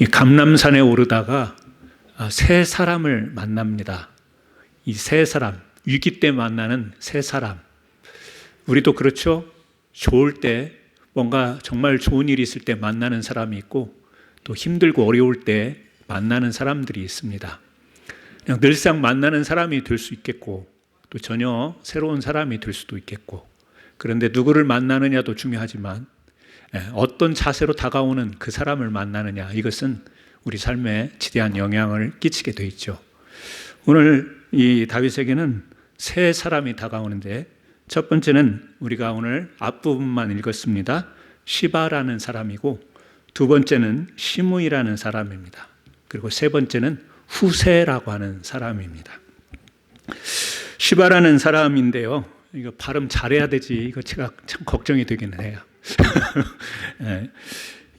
이 감람산에 오르다가 세 사람을 만납니다. 이 세 사람, 위기 때 만나는 세 사람. 우리도 그렇죠? 좋을 때, 뭔가 정말 좋은 일이 있을 때 만나는 사람이 있고, 또 힘들고 어려울 때 만나는 사람들이 있습니다. 그냥 늘상 만나는 사람이 될 수 있겠고, 또 전혀 새로운 사람이 될 수도 있겠고, 그런데 누구를 만나느냐도 중요하지만 어떤 자세로 다가오는 그 사람을 만나느냐, 이것은 우리 삶에 지대한 영향을 끼치게 돼 있죠. 오늘 이 다윗에게는 세 사람이 다가오는데, 첫 번째는 우리가 오늘 앞부분만 읽었습니다. 시바라는 사람이고, 두 번째는 시므이라는 사람입니다. 그리고 세 번째는 후세라고 하는 사람입니다. 시바라는 사람인데요, 이거 발음 잘해야 되지, 이거 제가 참 걱정이 되기는 해요.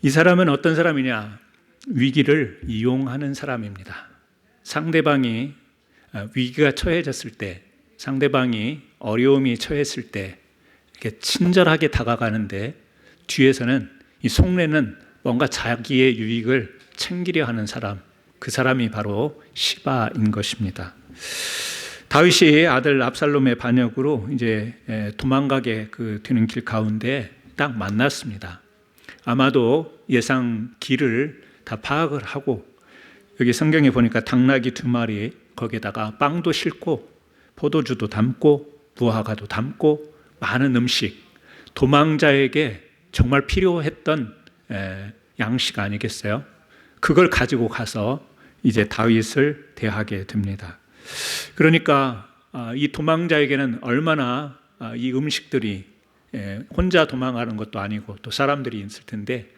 이 사람은 어떤 사람이냐? 위기를 이용하는 사람입니다. 상대방이 위기가 처해졌을 때, 상대방이 어려움이 처했을 때 이렇게 친절하게 다가가는데, 뒤에서는 이 속내는 뭔가 자기의 유익을 챙기려 하는 사람, 그 사람이 바로 시바인 것입니다. 다윗이 아들 압살롬의 반역으로 이제 도망가게 되는 길 가운데 딱 만났습니다. 아마도 예상 길을 다 파악을 하고, 여기 성경에 보니까 당나귀 2마리, 거기에다가 빵도 싣고 포도주도 담고 무화과도 담고 많은 음식, 도망자에게 정말 필요했던 양식 아니겠어요? 그걸 가지고 가서 이제 다윗을 대하게 됩니다. 그러니까 이 도망자에게는 얼마나 이 음식들이, 혼자 도망가는 것도 아니고 또 사람들이 있을 텐데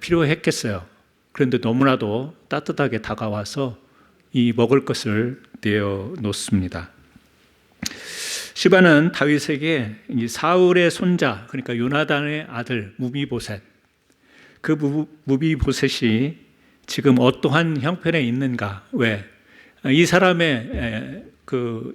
필요했겠어요. 그런데 너무나도 따뜻하게 다가와서 이 먹을 것을 내어 놓습니다. 시바는 다윗에게 이 사울의 손자, 그러니까 요나단의 아들 무비보셋, 그 무비보셋이 지금 어떠한 형편에 있는가, 왜? 이 사람의 그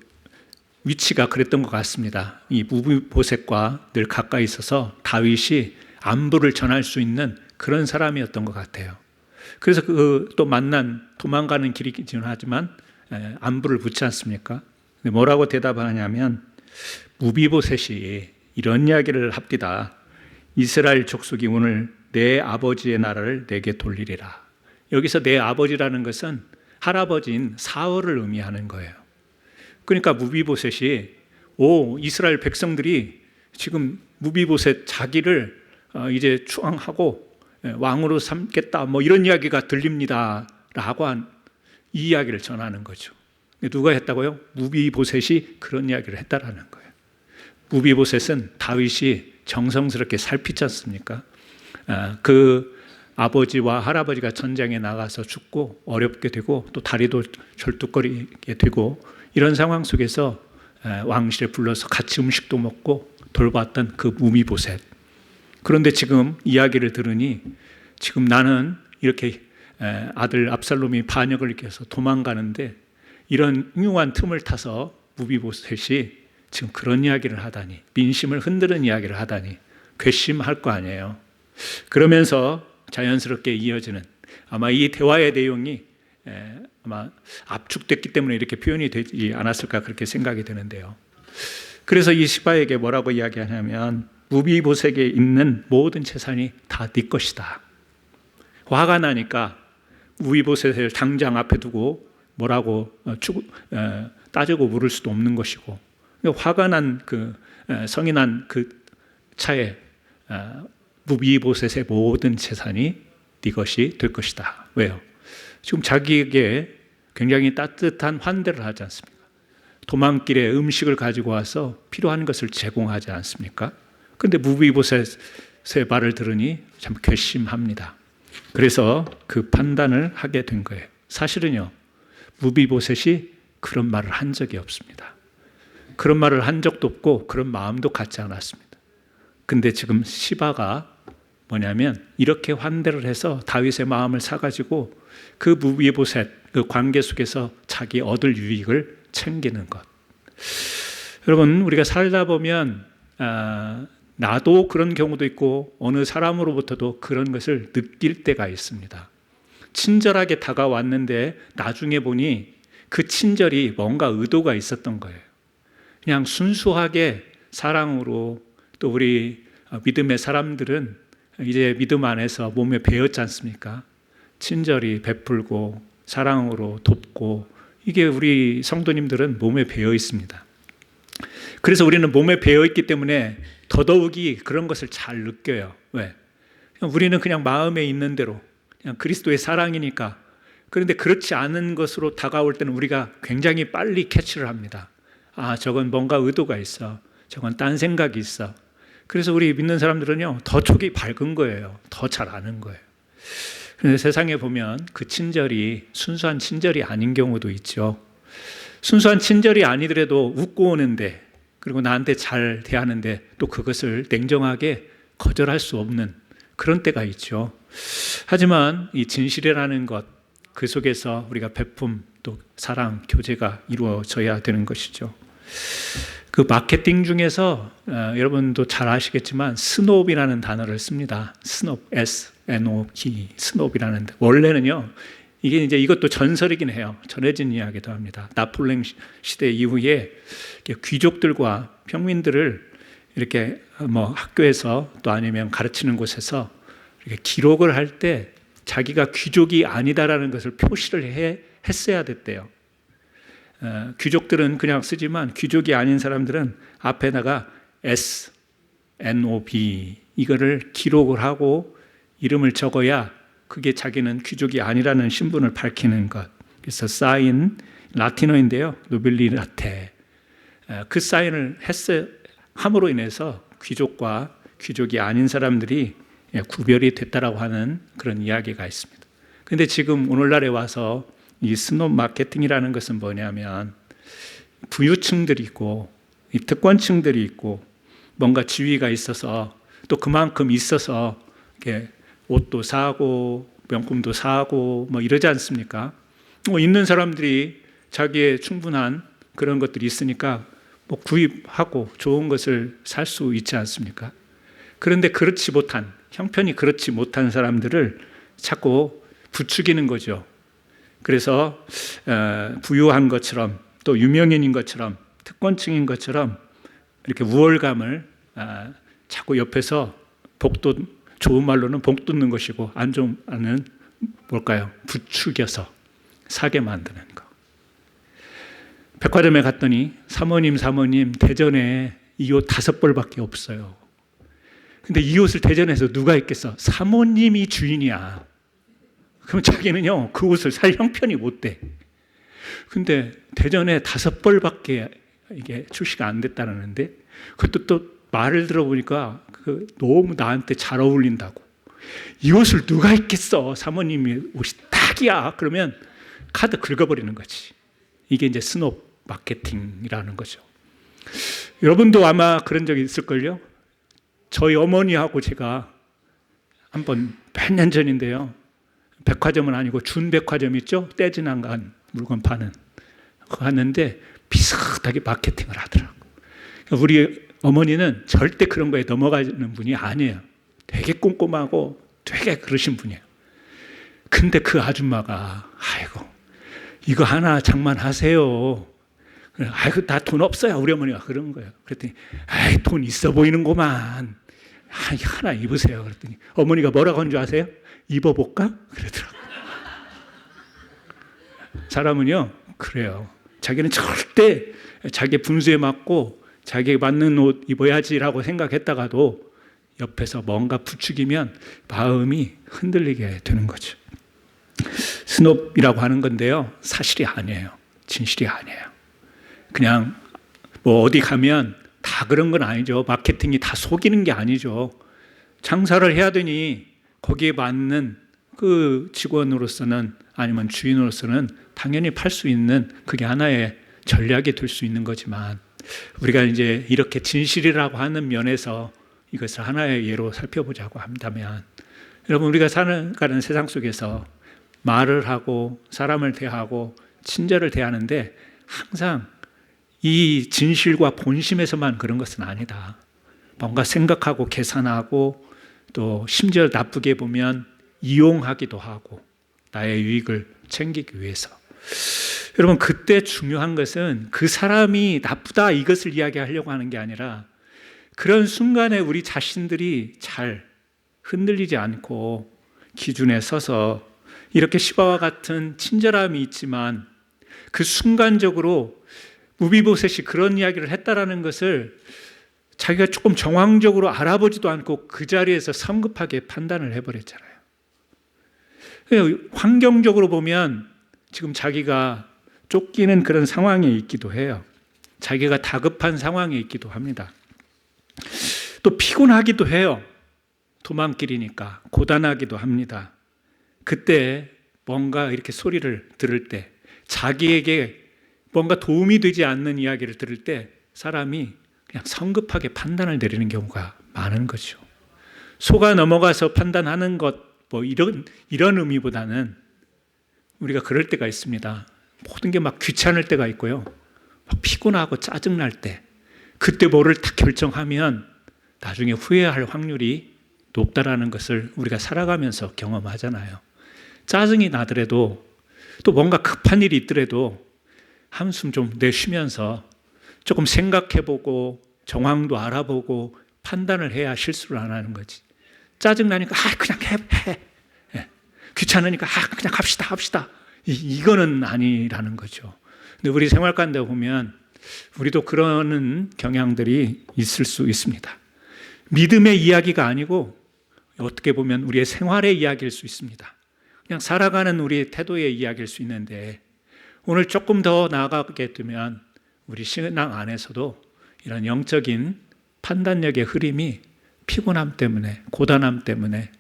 위치가 그랬던 것 같습니다. 이 무비보셋과 늘 가까이 있어서 다윗이 안부를 전할 수 있는 그런 사람이었던 것 같아요. 그래서 또 만난, 도망가는 길이긴 하지만 안부를 묻지 않습니까? 근데 뭐라고 대답하냐면, 무비보셋이 이런 이야기를 합디다. 이스라엘 족속이 오늘 내 아버지의 나라를 내게 돌리리라. 여기서 내 아버지라는 것은 할아버지인 사울을 의미하는 거예요. 그러니까 무비보셋이 이스라엘 백성들이 지금 무비보셋 자기를 이제 추앙하고 왕으로 삼겠다, 뭐 이런 이야기가 들립니다 라고 한 이 이야기를 전하는 거죠. 누가 했다고요? 무비보셋이 그런 이야기를 했다라는 거예요. 무비보셋은 다윗이 정성스럽게 살피지 않습니까? 그 아버지와 할아버지가 전쟁에 나가서 죽고 어렵게 되고 또 다리도 절뚝거리게 되고, 이런 상황 속에서 왕실에 불러서 같이 음식도 먹고 돌봤던 그 무비보셋. 그런데 지금 이야기를 들으니, 지금 나는 이렇게 아들 압살롬이 반역을 일으켜서 도망가는데 이런 흉흉한 틈을 타서 무비보셋이 지금 그런 이야기를 하다니, 민심을 흔드는 이야기를 하다니 괘씸할 거 아니에요. 그러면서 자연스럽게 이어지는, 아마 이 대화의 내용이 아마 압축됐기 때문에 이렇게 표현이 되지 않았을까, 그렇게 생각이 드는데요. 그래서 이 시바에게 뭐라고 이야기하냐면, 무비보셋에게 있는 모든 재산이 다 네 것이다. 화가 나니까 무비보셋을 당장 앞에 두고 뭐라고 따지고 물을 수도 없는 것이고, 화가 난 성이 난 그 차에 무비보셋의 모든 재산이 네 것이 될 것이다. 왜요? 지금 자기에게 굉장히 따뜻한 환대를 하지 않습니까? 도망길에 음식을 가지고 와서 필요한 것을 제공하지 않습니까? 그런데 무비보셋의 말을 들으니 참 괘씸합니다. 그래서 그 판단을 하게 된 거예요. 사실은요, 무비보셋이 그런 말을 한 적이 없습니다. 그런 말을 한 적도 없고 그런 마음도 갖지 않았습니다. 근데 지금 시바가 뭐냐면, 이렇게 환대를 해서 다윗의 마음을 사가지고 그 무비보셋 그 관계 속에서 자기 얻을 유익을 챙기는 것. 여러분, 우리가 살다 보면 나도 그런 경우도 있고 어느 사람으로부터도 그런 것을 느낄 때가 있습니다. 친절하게 다가왔는데 나중에 보니 그 친절이 뭔가 의도가 있었던 거예요. 그냥 순수하게 사랑으로, 또 우리 믿음의 사람들은 이제 믿음 안에서 몸에 배었지 않습니까? 친절히 베풀고 사랑으로 돕고, 이게 우리 성도님들은 몸에 배어 있습니다. 그래서 우리는 몸에 배어 있기 때문에 더더욱이 그런 것을 잘 느껴요. 왜? 우리는 그냥 마음에 있는 대로 그냥 그리스도의 사랑이니까. 그런데 그렇지 않은 것으로 다가올 때는 우리가 굉장히 빨리 캐치를 합니다. 아, 저건 뭔가 의도가 있어. 저건 딴 생각이 있어. 그래서 우리 믿는 사람들은요, 더 촉이 밝은 거예요. 더 잘 아는 거예요. 그런데 세상에 보면 그 친절이 순수한 친절이 아닌 경우도 있죠. 순수한 친절이 아니더라도 웃고 오는데, 그리고 나한테 잘 대하는데 또 그것을 냉정하게 거절할 수 없는 그런 때가 있죠. 하지만 이 진실이라는 것, 그 속에서 우리가 베품, 또 사랑, 교제가 이루어져야 되는 것이죠. 그 마케팅 중에서 여러분도 잘 아시겠지만 스놉이라는 단어를 씁니다. 스놉, S-N-O-B, 스놉이라는, 원래는요, 이게 이제 이것도 전설이긴 해요. 전해진 이야기도 합니다. 나폴레옹 시대 이후에 귀족들과 평민들을 이렇게 뭐 학교에서 또 아니면 가르치는 곳에서 이렇게 기록을 할 때 자기가 귀족이 아니다라는 것을 표시를 했어야 됐대요. 귀족들은 그냥 쓰지만 귀족이 아닌 사람들은 앞에다가 S, N-O-B 이거를 기록을 하고 이름을 적어야 그게 자기는 귀족이 아니라는 신분을 밝히는 것. 그래서 사인, 라틴어인데요. 노빌리 라테. 그 사인을 함으로 인해서 귀족과 귀족이 아닌 사람들이 구별이 됐다라고 하는 그런 이야기가 있습니다. 그런데 지금 오늘날에 와서 이 스놉 마케팅이라는 것은 뭐냐면, 부유층들이 있고 이 특권층들이 있고 뭔가 지위가 있어서 또 그만큼 있어서 이렇게 옷도 사고 명품도 사고 뭐 이러지 않습니까? 있는 사람들이 자기의 충분한 그런 것들이 있으니까 뭐 구입하고 좋은 것을 살 수 있지 않습니까? 그런데 그렇지 못한, 형편이 그렇지 못한 사람들을 자꾸 부추기는 거죠. 그래서 부유한 것처럼 또 유명인인 것처럼 특권층인 것처럼 이렇게 우월감을 자꾸 옆에서 좋은 말로는 복 돋는 것이고 안 좋은 말은 뭘까요? 부추겨서 사게 만드는 거. 백화점에 갔더니 사모님 대전에 이 옷 5벌밖에 없어요. 근데 이 옷을 대전에서 누가 입겠어? 사모님이 주인이야. 그럼 자기는요 그 옷을 살 형편이 못 돼. 근데 대전에 5벌밖에 이게 출시가 안 됐다는데, 그것도 또 말을 들어보니까 너무 나한테 잘 어울린다고. 이 옷을 누가 입겠어? 사모님이 옷이 딱이야. 그러면 카드 긁어버리는 거지. 이게 이제 스놉 마케팅이라는 거죠. 여러분도 아마 그런 적이 있을걸요. 저희 어머니하고 제가 한번 몇 년 전인데요, 백화점은 아니고 준백화점 있죠? 떼지난간 물건 파는 그거 갔는데 비슷하게 마케팅을 하더라고요. 우리 어머니는 절대 그런 거에 넘어가는 분이 아니에요. 되게 꼼꼼하고 되게 그러신 분이에요. 근데 그 아줌마가 아이고 이거 하나 장만하세요. 아이고 나 돈 없어요. 우리 어머니가 그런 거예요. 그랬더니 아이 돈 있어 보이는구만. 하나 입으세요. 그랬더니 어머니가 뭐라고 한 줄 아세요? 입어볼까? 그러더라고요. 사람은요 그래요. 자기는 절대 자기 분수에 맞고 자기에 맞는 옷 입어야지라고 생각했다가도 옆에서 뭔가 부추기면 마음이 흔들리게 되는 거죠. 스놉이라고 하는 건데요, 사실이 아니에요. 진실이 아니에요. 그냥 뭐 어디 가면 다 그런 건 아니죠. 마케팅이 다 속이는 게 아니죠. 장사를 해야 되니 거기에 맞는 그 직원으로서는 아니면 주인으로서는 당연히 팔 수 있는 그게 하나의 전략이 될 수 있는 거지만, 우리가 이제 이렇게 진실이라고 하는 면에서 이것을 하나의 예로 살펴보자고 한다면, 여러분 우리가 살아가는 세상 속에서 말을 하고 사람을 대하고 친절을 대하는데 항상 이 진실과 본심에서만 그런 것은 아니다. 뭔가 생각하고 계산하고 또 심지어 나쁘게 보면 이용하기도 하고 나의 유익을 챙기기 위해서. 여러분, 그때 중요한 것은 그 사람이 나쁘다 이것을 이야기하려고 하는 게 아니라 그런 순간에 우리 자신들이 잘 흔들리지 않고 기준에 서서 이렇게 시바와 같은 친절함이 있지만 그 순간적으로 무비보셋이 그런 이야기를 했다라는 것을 자기가 조금 정황적으로 알아보지도 않고 그 자리에서 성급하게 판단을 해버렸잖아요. 환경적으로 보면 지금 자기가 쫓기는 그런 상황에 있기도 해요. 자기가 다급한 상황에 있기도 합니다. 또 피곤하기도 해요. 도망길이니까 고단하기도 합니다. 그때 뭔가 이렇게 소리를 들을 때, 자기에게 뭔가 도움이 되지 않는 이야기를 들을 때 사람이 그냥 성급하게 판단을 내리는 경우가 많은 거죠. 속아 넘어가서 판단하는 것, 이런 의미보다는 우리가 그럴 때가 있습니다. 모든 게 막 귀찮을 때가 있고요. 막 피곤하고 짜증날 때, 그때 뭐를 딱 결정하면 나중에 후회할 확률이 높다라는 것을 우리가 살아가면서 경험하잖아요. 짜증이 나더라도 또 뭔가 급한 일이 있더라도 한숨 좀 내쉬면서 조금 생각해보고 정황도 알아보고 판단을 해야 실수를 안 하는 거지. 짜증나니까 그냥 해. 귀찮으니까 그냥 합시다. 이거는 아니라는 거죠. 근데 우리 생활 가운데 보면 우리도 그러는 경향들이 있을 수 있습니다. 믿음의 이야기가 아니고 어떻게 보면 우리의 생활의 이야기일 수 있습니다. 그냥 살아가는 우리의 태도의 이야기일 수 있는데 오늘 조금 더 나아가게 되면 우리 신앙 안에서도 이런 영적인 판단력의 흐름이 피곤함 때문에, 고단함 때문에,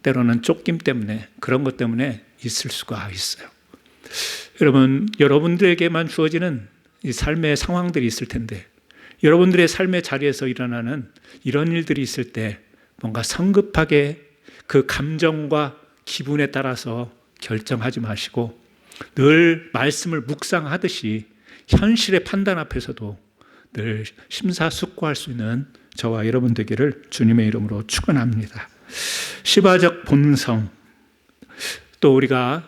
때로는 쫓김 때문에, 그런 것 때문에 있을 수가 있어요. 여러분들에게만 주어지는 이 삶의 상황들이 있을 텐데 여러분들의 삶의 자리에서 일어나는 이런 일들이 있을 때 뭔가 성급하게 그 감정과 기분에 따라서 결정하지 마시고 늘 말씀을 묵상하듯이 현실의 판단 앞에서도 늘 심사숙고할 수 있는 저와 여러분 되기를 주님의 이름으로 축원합니다. 시바적 본성, 또 우리가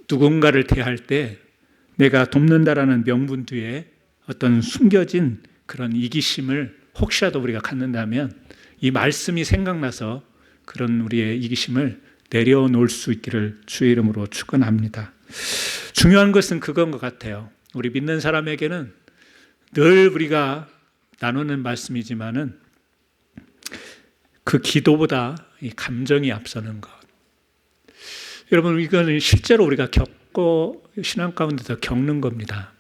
누군가를 대할 때 내가 돕는다라는 명분 뒤에 어떤 숨겨진 그런 이기심을 혹시라도 우리가 갖는다면 이 말씀이 생각나서 그런 우리의 이기심을 내려놓을 수 있기를 주의 이름으로 축원합니다. 중요한 것은 그건 것 같아요. 우리 믿는 사람에게는 늘 우리가 나누는 말씀이지만은 그 기도보다 이 감정이 앞서는 것. 여러분, 이거는 실제로 우리가 신앙 가운데서 겪는 겁니다.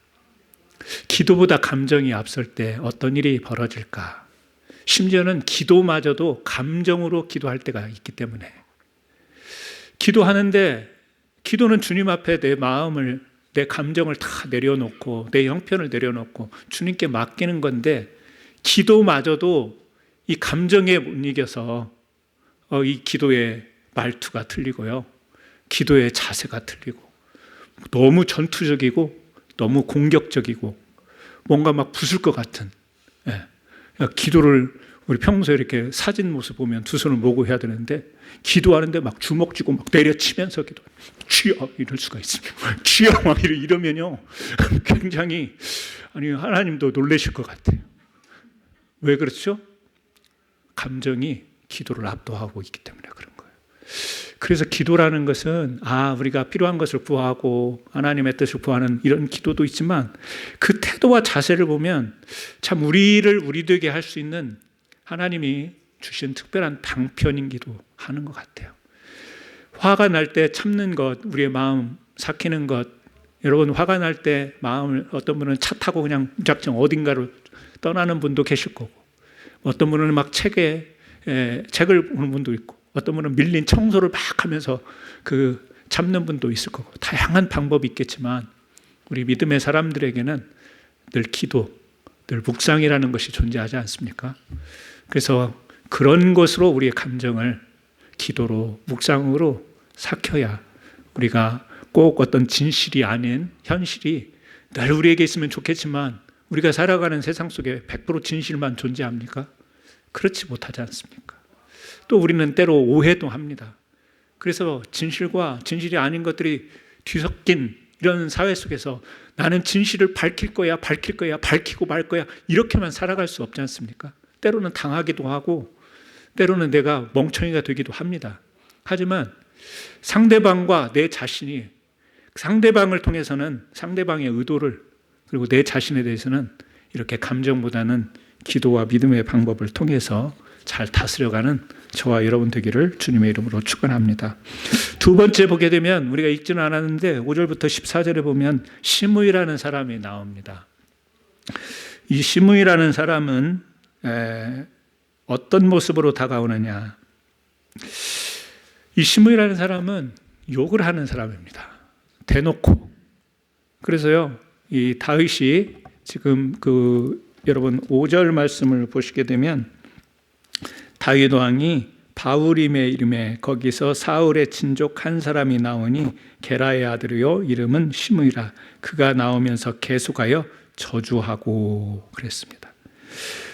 기도보다 감정이 앞설 때 어떤 일이 벌어질까? 심지어는 기도마저도 감정으로 기도할 때가 있기 때문에 기도하는데 기도는 주님 앞에 내 마음을, 내 감정을 다 내려놓고 내 형편을 내려놓고 주님께 맡기는 건데 기도마저도 이 감정에 못 이겨서 이 기도의 말투가 틀리고요. 기도의 자세가 틀리고 너무 전투적이고 너무 공격적이고 뭔가 막 부술 것 같은 기도를 우리 평소에 이렇게 사진 모습 보면 두 손을 모으고 해야 되는데 기도하는데 막 주먹 쥐고 막 내려치면서 기도 주여 이럴 수가 있습니다. 주여 막 이러면요 굉장히 하나님도 놀라실 것 같아요. 왜 그렇죠? 감정이 기도를 압도하고 있기 때문에 그런 거예요. 그래서 기도라는 것은 우리가 필요한 것을 구하고 하나님의 뜻을 구하는 이런 기도도 있지만 그 태도와 자세를 보면 참 우리 되게 할 수 있는 하나님이 주신 특별한 방편이기도 하는 것 같아요. 화가 날 때 참는 것, 우리의 마음 삭히는 것. 여러분, 화가 날 때 마음을, 어떤 분은 차 타고 그냥 무작정 어딘가로 떠나는 분도 계실 거고, 어떤 분은 막 책을 보는 분도 있고, 어떤 분은 밀린 청소를 막 하면서 그 참는 분도 있을 거고, 다양한 방법이 있겠지만 우리 믿음의 사람들에게는 늘 기도, 늘 묵상이라는 것이 존재하지 않습니까? 그래서 그런 것으로 우리의 감정을 기도로, 묵상으로 삭혀야 우리가 꼭 어떤 진실이 아닌 현실이 늘 우리에게 있으면 좋겠지만 우리가 살아가는 세상 속에 100% 진실만 존재합니까? 그렇지 못하지 않습니까? 또 우리는 때로 오해도 합니다. 그래서 진실과 진실이 아닌 것들이 뒤섞인 이런 사회 속에서 나는 진실을 밝힐 거야, 밝히고 말 거야, 이렇게만 살아갈 수 없지 않습니까? 때로는 당하기도 하고 때로는 내가 멍청이가 되기도 합니다. 하지만 상대방과 내 자신이, 상대방을 통해서는 상대방의 의도를, 그리고 내 자신에 대해서는 이렇게 감정보다는 기도와 믿음의 방법을 통해서 잘 다스려가는 저와 여러분 되기를 주님의 이름으로 축원합니다. 두 번째 보게 되면, 우리가 읽지는 않았는데 5절부터 14절에 보면 시므이라는 사람이 나옵니다. 이 시므이라는 사람은 어떤 모습으로 다가오느냐. 이 시므이라는 사람은 욕을 하는 사람입니다. 대놓고. 그래서요, 이 다윗이 지금 여러분 5절 말씀을 보시게 되면, 다윗 왕이 바울임의 이름에 거기서 사울의 친족 한 사람이 나오니 게라의 아들이요 이름은 시므이라. 그가 나오면서 계속하여 저주하고 그랬습니다.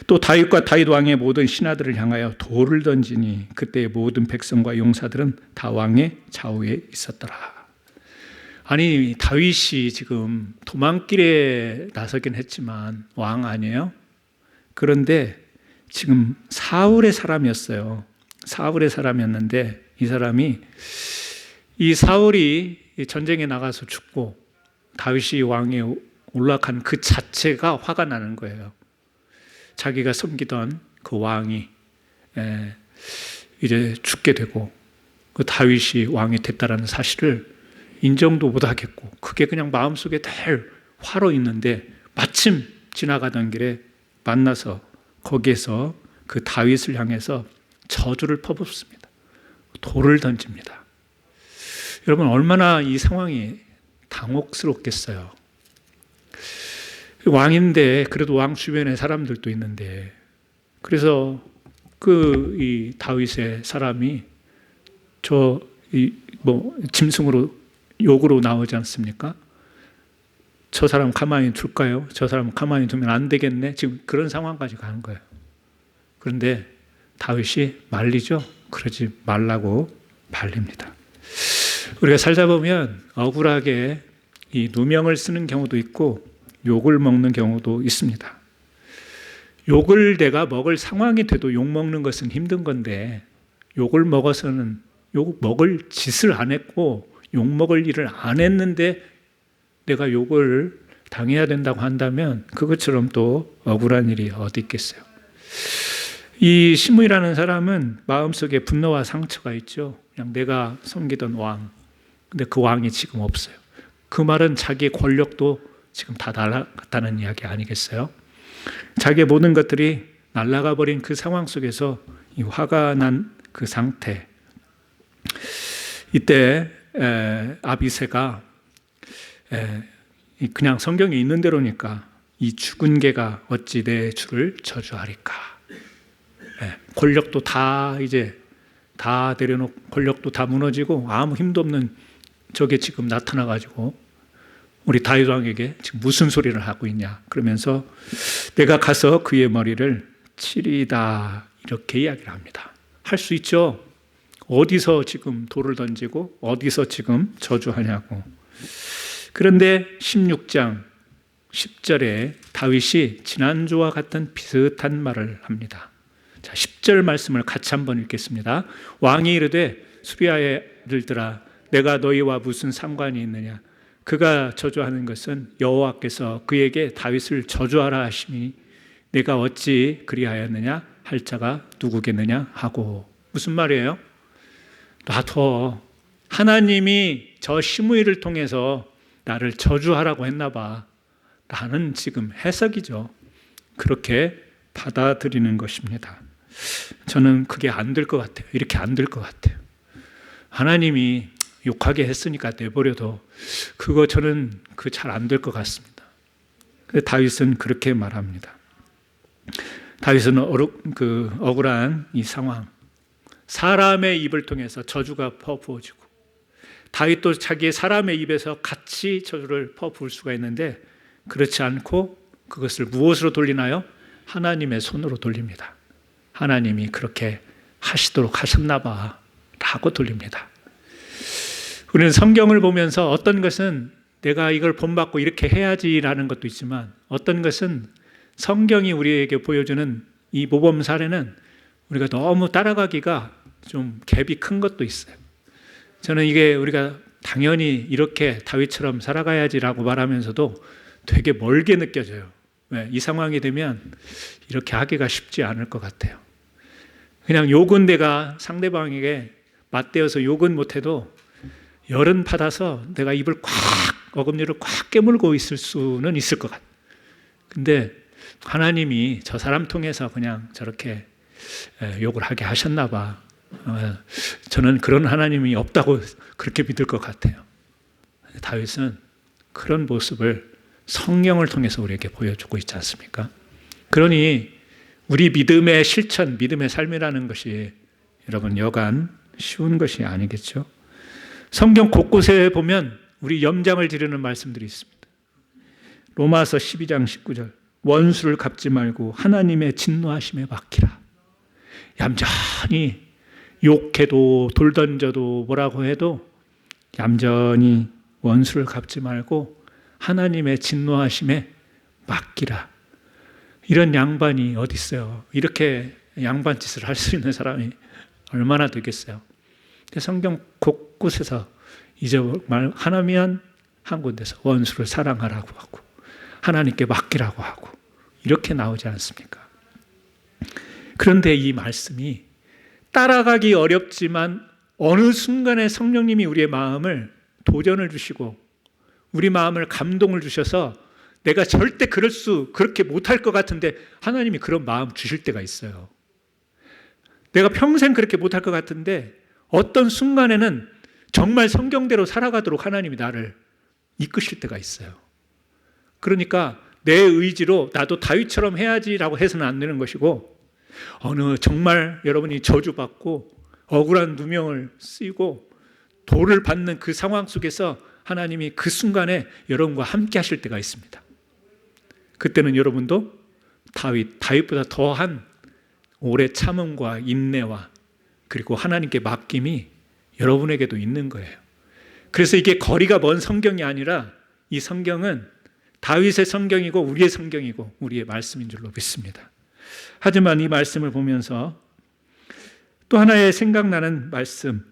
또 다윗과 다윗 왕의 모든 신하들을 향하여 돌을 던지니 그때의 모든 백성과 용사들은 다 왕의 좌우에 있었더라. 아니, 다윗이 지금 도망길에 나서긴 했지만 왕 아니에요? 그런데 지금 사울의 사람이었어요. 사울의 사람이었는데 이 사울이 전쟁에 나가서 죽고 다윗이 왕에 올라간 그 자체가 화가 나는 거예요. 자기가 섬기던 그 왕이 이제 죽게 되고 그 다윗이 왕이 됐다라는 사실을 인정도 못하겠고, 그게 그냥 마음속에 늘 화로 있는데 마침 지나가던 길에 만나서 거기에서 그 다윗을 향해서 저주를 퍼붓습니다. 돌을 던집니다. 여러분, 얼마나 이 상황이 당혹스럽겠어요. 왕인데 그래도 왕 주변에 사람들도 있는데, 그래서 이 다윗의 사람이 짐승으로 욕으로 나오지 않습니까? 저 사람 가만히 둘까요? 저 사람 가만히 두면 안 되겠네. 지금 그런 상황까지 가는 거예요. 그런데 다윗이 말리죠. 그러지 말라고 말립니다. 우리가 살다 보면 억울하게 이 누명을 쓰는 경우도 있고 욕을 먹는 경우도 있습니다. 욕을 내가 먹을 상황이 돼도 욕 먹는 것은 힘든 건데, 욕을 먹어서는 욕 먹을 짓을 안 했고 욕 먹을 일을 안 했는데 내가 욕을 당해야 된다고 한다면 그것처럼 또 억울한 일이 어디 있겠어요. 이 시므이라는 사람은 마음속에 분노와 상처가 있죠. 그냥 내가 섬기던 왕, 근데 그 왕이 지금 없어요. 그 말은 자기의 권력도 지금 다 날아갔다는 이야기 아니겠어요? 자기의 모든 것들이 날아가 버린 그 상황 속에서 이 화가 난 그 상태, 이때 아비새가 그냥 성경에 있는 대로니까 이 죽은 개가 어찌 내 주를 저주하리까. 권력도 다 이제 다 내려놓고 권력도 다 무너지고 아무 힘도 없는 저게 지금 나타나가지고 우리 다윗 왕에게 지금 무슨 소리를 하고 있냐 그러면서 내가 가서 그의 머리를 치리다 이렇게 이야기를 합니다. 할 수 있죠. 어디서 지금 돌을 던지고 어디서 지금 저주하냐고. 그런데 16장 10절에 다윗이 지난주와 같은 비슷한 말을 합니다. 자, 10절 말씀을 같이 한번 읽겠습니다. 왕이 이르되 수리아의 아들들아 내가 너희와 무슨 상관이 있느냐. 그가 저주하는 것은 여호와께서 그에게 다윗을 저주하라 하심이 내가 어찌 그리하였느냐 할 자가 누구겠느냐 하고. 무슨 말이에요? 놔둬. 하나님이 저 시므이를 통해서 나를 저주하라고 했나 봐. 라는 지금 해석이죠. 그렇게 받아들이는 것입니다. 저는 그게 안 될 것 같아요. 이렇게 안 될 것 같아요. 하나님이 욕하게 했으니까 내버려도 그거 저는 잘 안 될 것 같습니다. 근데 다윗은 그렇게 말합니다. 다윗은 억울한 이 상황, 사람의 입을 통해서 저주가 퍼부어지고 다윗도 자기의 사람의 입에서 같이 저주를 퍼부을 수가 있는데 그렇지 않고 그것을 무엇으로 돌리나요? 하나님의 손으로 돌립니다. 하나님이 그렇게 하시도록 하셨나 봐 라고 돌립니다. 우리는 성경을 보면서 어떤 것은 내가 이걸 본받고 이렇게 해야지라는 것도 있지만 어떤 것은 성경이 우리에게 보여주는 이 모범 사례는 우리가 너무 따라가기가 좀 갭이 큰 것도 있어요. 저는 이게 우리가 당연히 이렇게 다윗처럼 살아가야지라고 말하면서도 되게 멀게 느껴져요. 왜? 이 상황이 되면 이렇게 하기가 쉽지 않을 것 같아요. 그냥 욕은 내가 상대방에게 맞대어서 욕은 못해도 열은 받아서 내가 입을 꽉, 어금니를 꽉 깨물고 있을 수는 있을 것 같아요. 근데 하나님이 저 사람 통해서 그냥 저렇게 욕을 하게 하셨나 봐. 저는 그런 하나님이 없다고 그렇게 믿을 것 같아요. 다윗은 그런 모습을 성경을 통해서 우리에게 보여주고 있지 않습니까? 그러니 우리 믿음의 실천, 믿음의 삶이라는 것이 여러분 여간 쉬운 것이 아니겠죠? 성경 곳곳에 보면 우리 염장을 지르는 말씀들이 있습니다. 로마서 12장 19절 원수를 갚지 말고 하나님의 진노하심에 맡기라. 얌전히 욕해도 돌 던져도 뭐라고 해도 얌전히 원수를 갚지 말고 하나님의 진노하심에 맡기라. 이런 양반이 어디 있어요? 이렇게 양반 짓을 할 수 있는 사람이 얼마나 되겠어요? 성경 곳곳에서 이제 하나면 한 군데서 원수를 사랑하라고 하고 하나님께 맡기라고 하고 이렇게 나오지 않습니까? 그런데 이 말씀이 따라가기 어렵지만 어느 순간에 성령님이 우리의 마음을 도전을 주시고 우리 마음을 감동을 주셔서 내가 절대 그렇게 못할 것 같은데 하나님이 그런 마음 주실 때가 있어요. 내가 평생 그렇게 못할 것 같은데 어떤 순간에는 정말 성경대로 살아가도록 하나님이 나를 이끄실 때가 있어요. 그러니까 내 의지로 나도 다윗처럼 해야지라고 해서는 안 되는 것이고 어느 정말 여러분이 저주받고 억울한 누명을 쓰이고 돌을 받는 그 상황 속에서 하나님이 그 순간에 여러분과 함께 하실 때가 있습니다. 그때는 여러분도 다윗보다 더한 오래 참음과 인내와 그리고 하나님께 맡김이 여러분에게도 있는 거예요. 그래서 이게 거리가 먼 성경이 아니라 이 성경은 다윗의 성경이고 우리의 성경이고 우리의 말씀인 줄로 믿습니다. 하지만 이 말씀을 보면서 또 하나의 생각나는 말씀,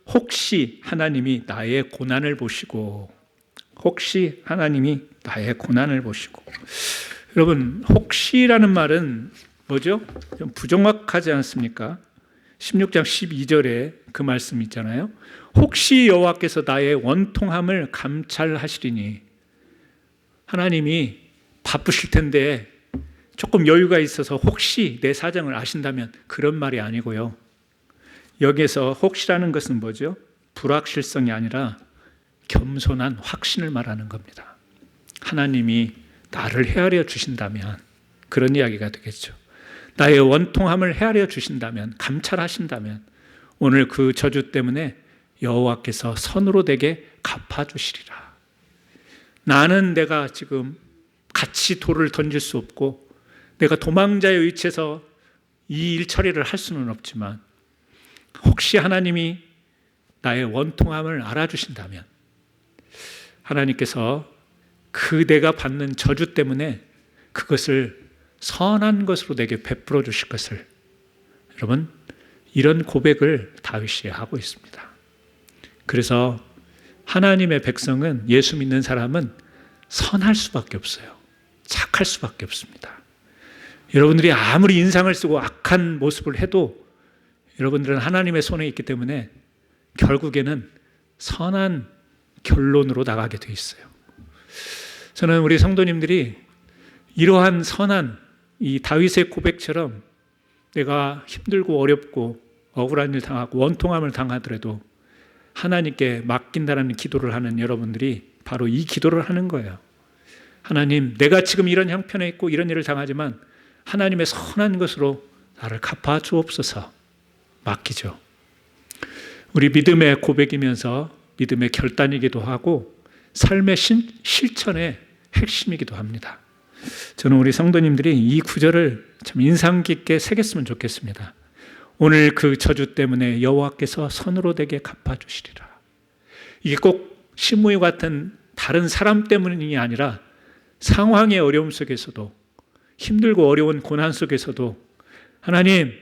혹시 하나님이 나의 고난을 보시고 혹시 하나님이 나의 고난을 보시고 여러분 혹시라는 말은 뭐죠? 좀 부정확하지 않습니까? 16장 12절에 그 말씀 있잖아요. 혹시 여호와께서 나의 원통함을 감찰하시리니 하나님이 바쁘실 텐데 조금 여유가 있어서 혹시 내 사정을 아신다면 그런 말이 아니고요. 여기에서 혹시라는 것은 뭐죠? 불확실성이 아니라 겸손한 확신을 말하는 겁니다. 하나님이 나를 헤아려 주신다면 그런 이야기가 되겠죠. 나의 원통함을 헤아려 주신다면, 감찰하신다면 오늘 그 저주 때문에 여호와께서 선으로 내게 갚아주시리라. 나는 내가 지금 같이 돌을 던질 수 없고 내가 도망자의 위치에서 이 일 처리를 할 수는 없지만 혹시 하나님이 나의 원통함을 알아주신다면 하나님께서 그 내가 받는 저주 때문에 그것을 선한 것으로 내게 베풀어 주실 것을 여러분 이런 고백을 다윗이 하고 있습니다. 그래서 하나님의 백성은 예수 믿는 사람은 선할 수밖에 없어요. 착할 수밖에 없습니다. 여러분들이 아무리 인상을 쓰고 악한 모습을 해도 여러분들은 하나님의 손에 있기 때문에 결국에는 선한 결론으로 나가게 돼 있어요. 저는 우리 성도님들이 이러한 선한 이 다윗의 고백처럼 내가 힘들고 어렵고 억울한 일 당하고 원통함을 당하더라도 하나님께 맡긴다라는 기도를 하는 여러분들이 바로 이 기도를 하는 거예요. 하나님, 내가 지금 이런 형편에 있고 이런 일을 당하지만 하나님의 선한 것으로 나를 갚아 주옵소서 맡기죠. 우리 믿음의 고백이면서 믿음의 결단이기도 하고 삶의 실천의 핵심이기도 합니다. 저는 우리 성도님들이 이 구절을 참 인상 깊게 새겼으면 좋겠습니다. 오늘 그 저주 때문에 여호와께서 선으로 내게 갚아주시리라. 이게 꼭 시므이 같은 다른 사람 때문이 아니라 상황의 어려움 속에서도, 힘들고 어려운 고난 속에서도 하나님,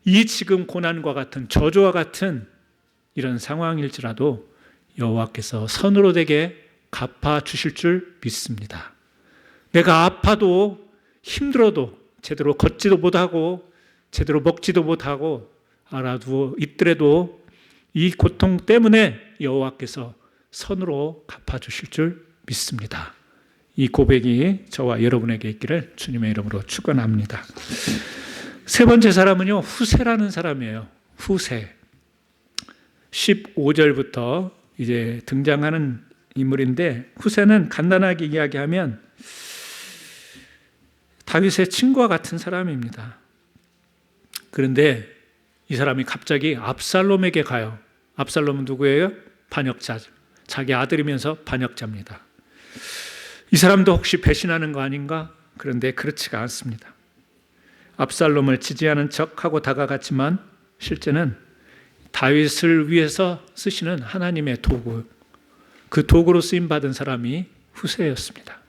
이 지금 고난과 같은 저주와 같은 이런 상황일지라도 여호와께서 선으로 되게 갚아 주실 줄 믿습니다. 내가 아파도 힘들어도 제대로 걷지도 못하고 제대로 먹지도 못하고 알아두어 있더라도 이 고통 때문에 여호와께서 선으로 갚아 주실 줄 믿습니다. 이 고백이 저와 여러분에게 있기를 주님의 이름으로 축원합니다. 세 번째 사람은요, 후세라는 사람이에요. 후세. 15절부터 이제 등장하는 인물인데, 후세는 간단하게 이야기하면 다윗의 친구와 같은 사람입니다. 그런데 이 사람이 갑자기 압살롬에게 가요. 압살롬은 누구예요? 반역자. 자기 아들이면서 반역자입니다. 이 사람도 혹시 배신하는 거 아닌가? 그런데 그렇지가 않습니다. 압살롬을 지지하는 척하고 다가갔지만 실제는 다윗을 위해서 쓰시는 하나님의 도구, 그 도구로 쓰임받은 사람이 후세였습니다.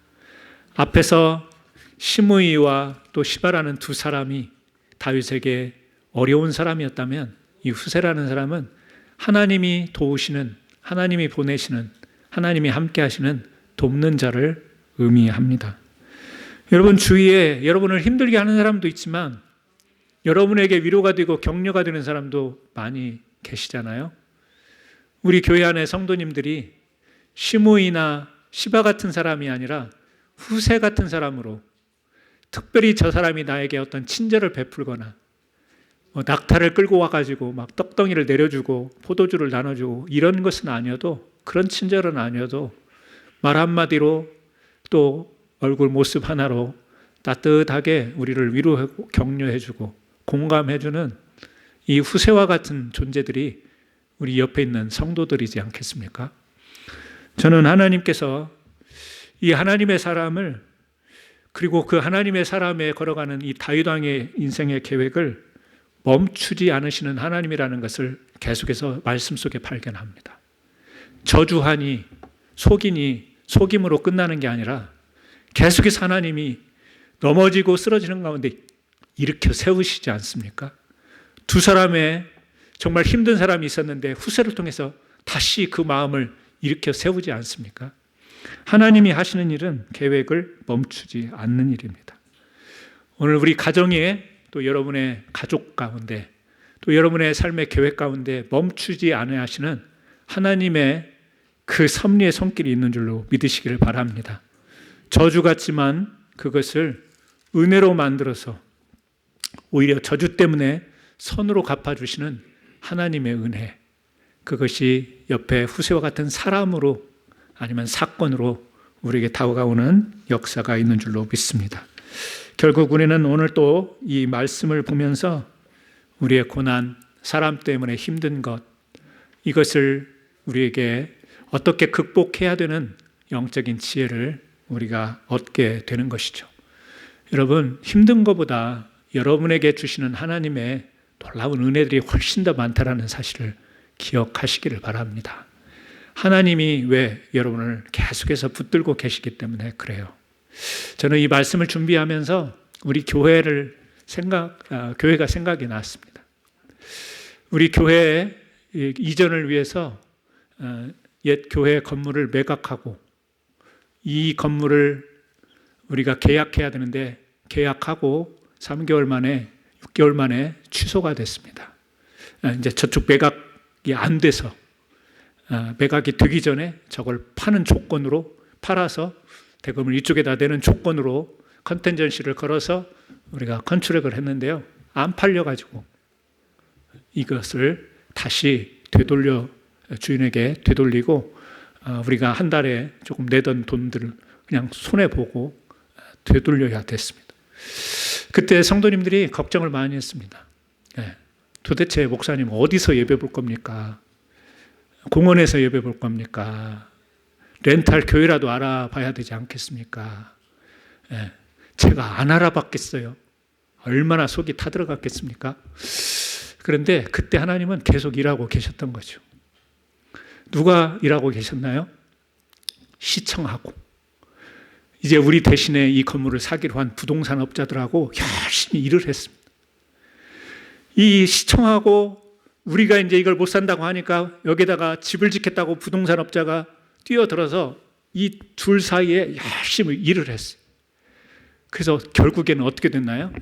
앞에서 시므이와 또 시바라는 두 사람이 다윗에게 어려운 사람이었다면 이 후세라는 사람은 하나님이 도우시는, 하나님이 보내시는, 하나님이 함께 하시는 돕는 자를 의미합니다. 여러분 주위에 여러분을 힘들게 하는 사람도 있지만 여러분에게 위로가 되고 격려가 되는 사람도 많이 계시잖아요. 우리 교회 안에 성도님들이 시므이나 시바 같은 사람이 아니라 후세 같은 사람으로, 특별히 저 사람이 나에게 어떤 친절을 베풀거나 낙타를 끌고 와가지고 막 떡덩이를 내려주고 포도주를 나눠주고 이런 것은 아니어도, 그런 친절은 아니어도 말 한마디로 또 얼굴 모습 하나로 따뜻하게 우리를 위로하고 격려해주고 공감해주는 이 후세와 같은 존재들이 우리 옆에 있는 성도들이지 않겠습니까? 저는 하나님께서 이 하나님의 사람을, 그리고 그 하나님의 사람에 걸어가는 이 다윗 왕의 인생의 계획을 멈추지 않으시는 하나님이라는 것을 계속해서 말씀 속에 발견합니다. 저주하니 속이니 속임으로 끝나는 게 아니라 계속해서 하나님이 넘어지고 쓰러지는 가운데 일으켜 세우시지 않습니까? 두 사람의 정말 힘든 사람이 있었는데 후세를 통해서 다시 그 마음을 일으켜 세우지 않습니까? 하나님이 하시는 일은 계획을 멈추지 않는 일입니다. 오늘 우리 가정에, 또 여러분의 가족 가운데, 또 여러분의 삶의 계획 가운데 멈추지 않아야 하시는 하나님의 그 섭리의 손길이 있는 줄로 믿으시기를 바랍니다. 저주 같지만 그것을 은혜로 만들어서 오히려 저주 때문에 선으로 갚아주시는 하나님의 은혜, 그것이 옆에 후세와 같은 사람으로 아니면 사건으로 우리에게 다가오는 역사가 있는 줄로 믿습니다. 결국 우리는 오늘 또 이 말씀을 보면서 우리의 고난, 사람 때문에 힘든 것, 이것을 우리에게 어떻게 극복해야 되는 영적인 지혜를 우리가 얻게 되는 것이죠. 여러분, 힘든 것보다 여러분에게 주시는 하나님의 놀라운 은혜들이 훨씬 더 많다라는 사실을 기억하시기를 바랍니다. 하나님이 왜 여러분을 계속해서 붙들고 계시기 때문에 그래요. 저는 이 말씀을 준비하면서 우리 교회가 생각이 났습니다. 우리 교회 이전을 위해서 옛 교회 건물을 매각하고 이 건물을 우리가 계약해야 되는데 계약하고 3개월 만에 6개월 만에 취소가 됐습니다. 이제 저축 매각이 안 돼서 매각이 되기 전에 저걸 파는 조건으로 팔아서 대금을 이쪽에다 내는 조건으로 컨텐전시를 걸어서 우리가 컨트랙을 했는데요. 안 팔려가지고 이것을 다시 주인에게 되돌리고 우리가 한 달에 조금 내던 돈들을 그냥 손해보고 되돌려야 됐습니다. 그때 성도님들이 걱정을 많이 했습니다. 도대체 목사님 어디서 예배 볼 겁니까? 공원에서 예배 볼 겁니까? 렌탈 교회라도 알아봐야 되지 않겠습니까? 제가 안 알아봤겠어요. 얼마나 속이 타들어갔겠습니까? 그런데 그때 하나님은 계속 일하고 계셨던 거죠. 누가 일하고 계셨나요? 시청하고 이제 우리 대신에 이 건물을 사기로 한 부동산 업자들하고 열심히 일을 했습니다. 이 시청하고 우리가 이제 이걸 못 산다고 하니까 여기다가 집을 짓겠다고 부동산 업자가 뛰어들어서 이 둘 사이에 열심히 일을 했어요. 그래서 결국에는 어떻게 됐나요?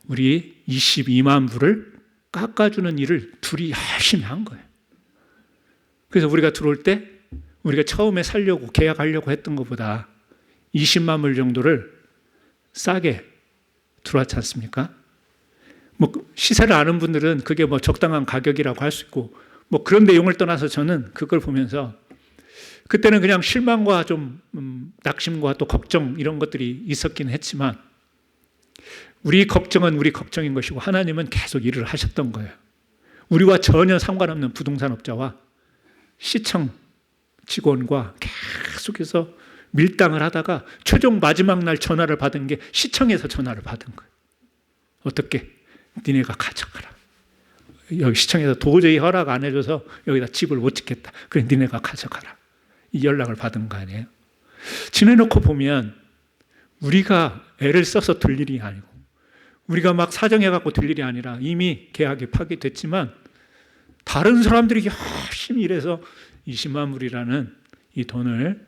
우리 22만 불을 깎아주는 일을 둘이 열심히 한 거예요. 그래서 우리가 들어올 때 우리가 처음에 살려고 계약하려고 했던 것보다 20만 불 정도를 싸게 들어왔지 않습니까? 뭐 시세를 아는 분들은 그게 뭐 적당한 가격이라고 할 수 있고 뭐 그런 내용을 떠나서 저는 그걸 보면서 그때는 그냥 실망과 좀 낙심과 또 걱정 이런 것들이 있었긴 했지만 우리 걱정은 우리 걱정인 것이고 하나님은 계속 일을 하셨던 거예요. 우리와 전혀 상관없는 부동산업자와 시청 직원과 계속해서 밀당을 하다가 최종 마지막 날 전화를 받은 게 시청에서 전화를 받은 거예요. 어떻게? 니네가 가져가라. 여기 시청에서 도저히 허락 안 해줘서 여기다 집을 못 짓겠다. 그래 니네가 가져가라. 이 연락을 받은 거 아니에요? 지내놓고 보면 우리가 애를 써서 들 일이 아니고 우리가 막 사정해갖고 들 일이 아니라 이미 계약이 파기됐지만 다른 사람들이 열심히 일해서 20만 불이라는 이 돈을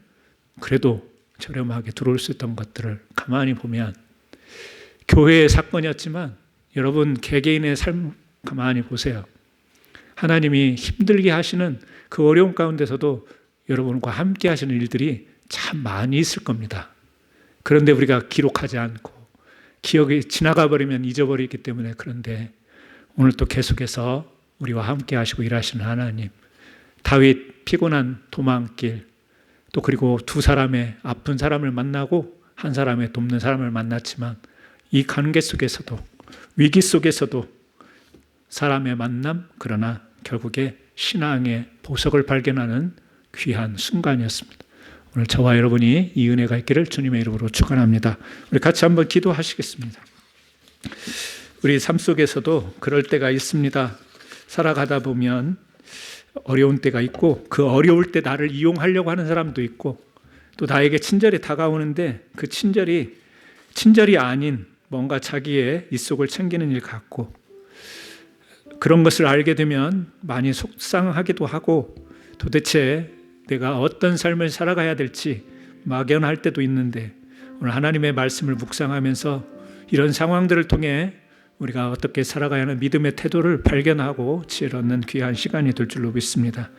그래도 저렴하게 들어올 수 있던 것들을 가만히 보면 교회의 사건이었지만 여러분 개개인의 삶 가만히 보세요. 하나님이 힘들게 하시는 그 어려운 가운데서도 여러분과 함께 하시는 일들이 참 많이 있을 겁니다. 그런데 우리가 기록하지 않고 기억이 지나가 버리면 잊어버리기 때문에 그런데 오늘 또 계속해서 우리와 함께 하시고 일하시는 하나님, 다윗 피곤한 도망길, 또 그리고 두 사람의 아픈 사람을 만나고 한 사람의 돕는 사람을 만났지만 이 관계 속에서도 위기 속에서도 사람의 만남, 그러나 결국에 신앙의 보석을 발견하는 귀한 순간이었습니다. 오늘 저와 여러분이 이 은혜가 있기를 주님의 이름으로 축원합니다. 우리 같이 한번 기도하시겠습니다. 우리 삶 속에서도 그럴 때가 있습니다. 살아가다 보면 어려운 때가 있고 그 어려울 때 나를 이용하려고 하는 사람도 있고 또 나에게 친절이 다가오는데 그 친절이 아닌 뭔가 자기의 입속을 챙기는 일 같고 그런 것을 알게 되면 많이 속상하기도 하고 도대체 내가 어떤 삶을 살아가야 될지 막연할 때도 있는데 오늘 하나님의 말씀을 묵상하면서 이런 상황들을 통해 우리가 어떻게 살아가야 하는 믿음의 태도를 발견하고 지혜를 얻는 귀한 시간이 될 줄로 믿습니다.